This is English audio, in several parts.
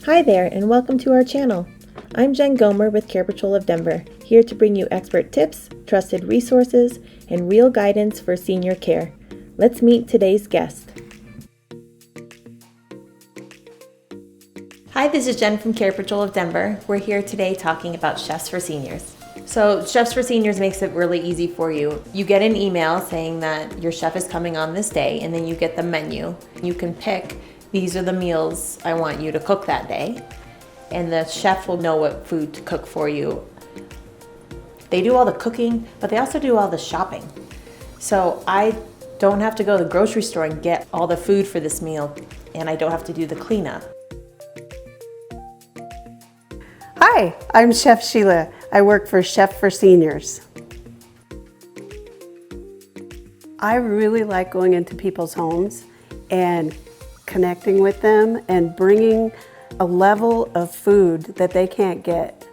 Hi there, and welcome to our channel. I'm Jen Gomer with CarePatrol of Denver, here to bring you expert tips, trusted resources, and real guidance for senior care. Let's meet today's guest. Hi, this is Jen from CarePatrol of Denver. We're here today talking about Chefs for Seniors. So Chefs for Seniors makes it really easy for you. You get an email saying that your chef is coming on this day, and then you get the menu. You can pick, these are the meals I want you to cook that day. And the chef will know what food to cook for you. They do all the cooking, but they also do all the shopping. So I don't have to go to the grocery store and get all the food for this meal, and I don't have to do the cleanup. Hi, I'm Chef Sheila. I work for Chef for Seniors. I really like going into people's homes and connecting with them and bringing a level of food that they can't get,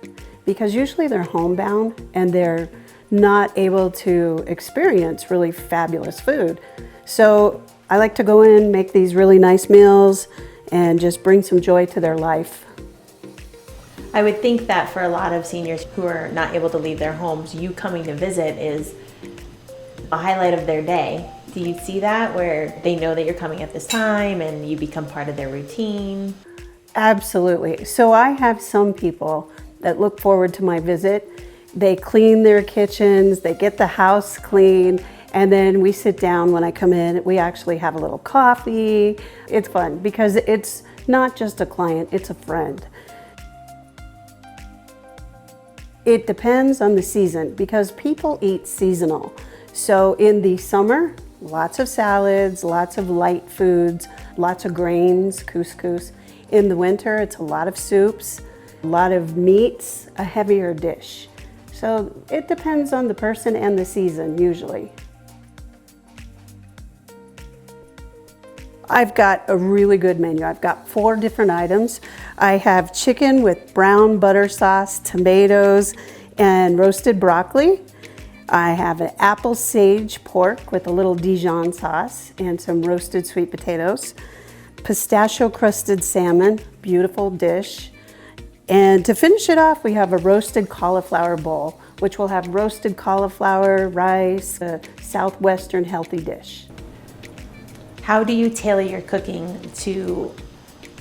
because usually they're homebound and they're not able to experience really fabulous food. So I like to go in, make these really nice meals, and just bring some joy to their life. I would think that for a lot of seniors who are not able to leave their homes, you coming to visit is a highlight of their day. Do you see that, where they know that you're coming at this time and you become part of their routine? Absolutely. So I have some people that look forward to my visit. They clean their kitchens, they get the house clean, and then we sit down when I come in. We actually have a little coffee. It's fun because it's not just a client, it's a friend. It depends on the season because people eat seasonal. So in the summer, lots of salads, lots of light foods, lots of grains, couscous. In the winter, it's a lot of soups, a lot of meats, a heavier dish. So it depends on the person and the season usually. I've got a really good menu. I've got 4 different items. I have chicken with brown butter sauce, tomatoes, and roasted broccoli. I have an apple sage pork with a little Dijon sauce and some roasted sweet potatoes. Pistachio crusted salmon, beautiful dish. And to finish it off, we have a roasted cauliflower bowl, which will have roasted cauliflower, rice, a southwestern healthy dish. How do you tailor your cooking to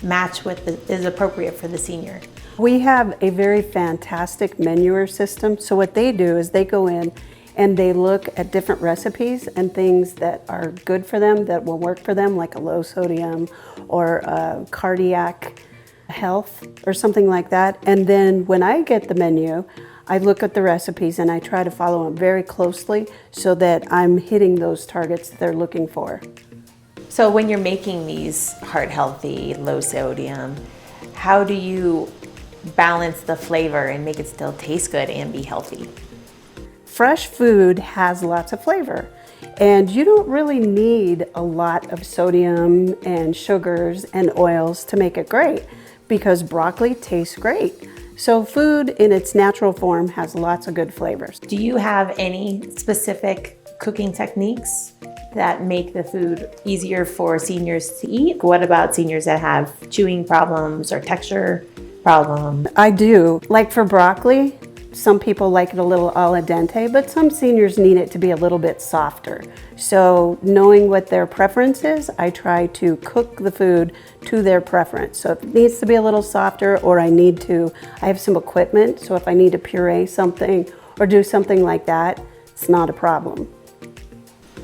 match what is appropriate for the senior? We have a very fantastic menuer system. So what they do is they go in and they look at different recipes and things that are good for them, that will work for them, like a low sodium or cardiac health or something like that. And then when I get the menu, I look at the recipes and I try to follow them very closely so that I'm hitting those targets that they're looking for. So when you're making these heart healthy, low sodium, how do you balance the flavor and make it still taste good and be healthy? Fresh food has lots of flavor, and you don't really need a lot of sodium and sugars and oils to make it great, because broccoli tastes great. So food in its natural form has lots of good flavors. Do you have any specific cooking techniques that make the food easier for seniors to eat? What about seniors that have chewing problems or texture problems? I do. Like for broccoli, some people like it a little al dente, but some seniors need it to be a little bit softer. So knowing what their preference is, I try to cook the food to their preference. So if it needs to be a little softer, or I have some equipment, so if I need to puree something or do something like that, it's not a problem.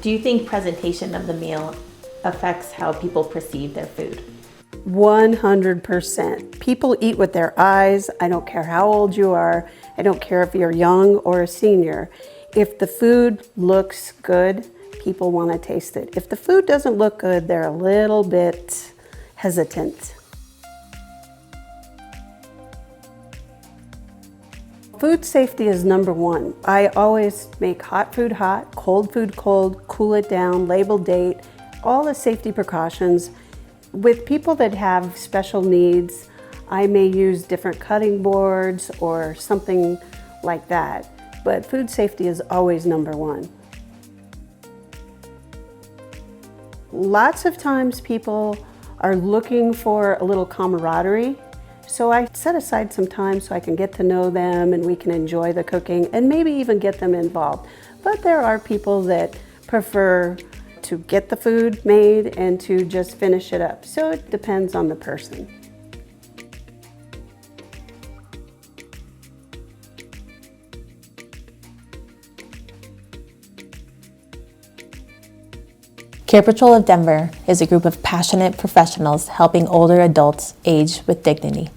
Do you think presentation of the meal affects how people perceive their food? 100%. People eat with their eyes. I don't care how old you are. I don't care if you're young or a senior. If the food looks good, people want to taste it. If the food doesn't look good, they're a little bit hesitant. Food safety is number 1. I always make hot food hot, cold food cold, cool it down, label date, all the safety precautions. With people that have special needs, I may use different cutting boards or something like that, but food safety is always number 1. Lots of times people are looking for a little camaraderie So I set aside some time so I can get to know them and we can enjoy the cooking and maybe even get them involved. But there are people that prefer to get the food made and to just finish it up. So it depends on the person. CarePatrol of Denver is a group of passionate professionals helping older adults age with dignity.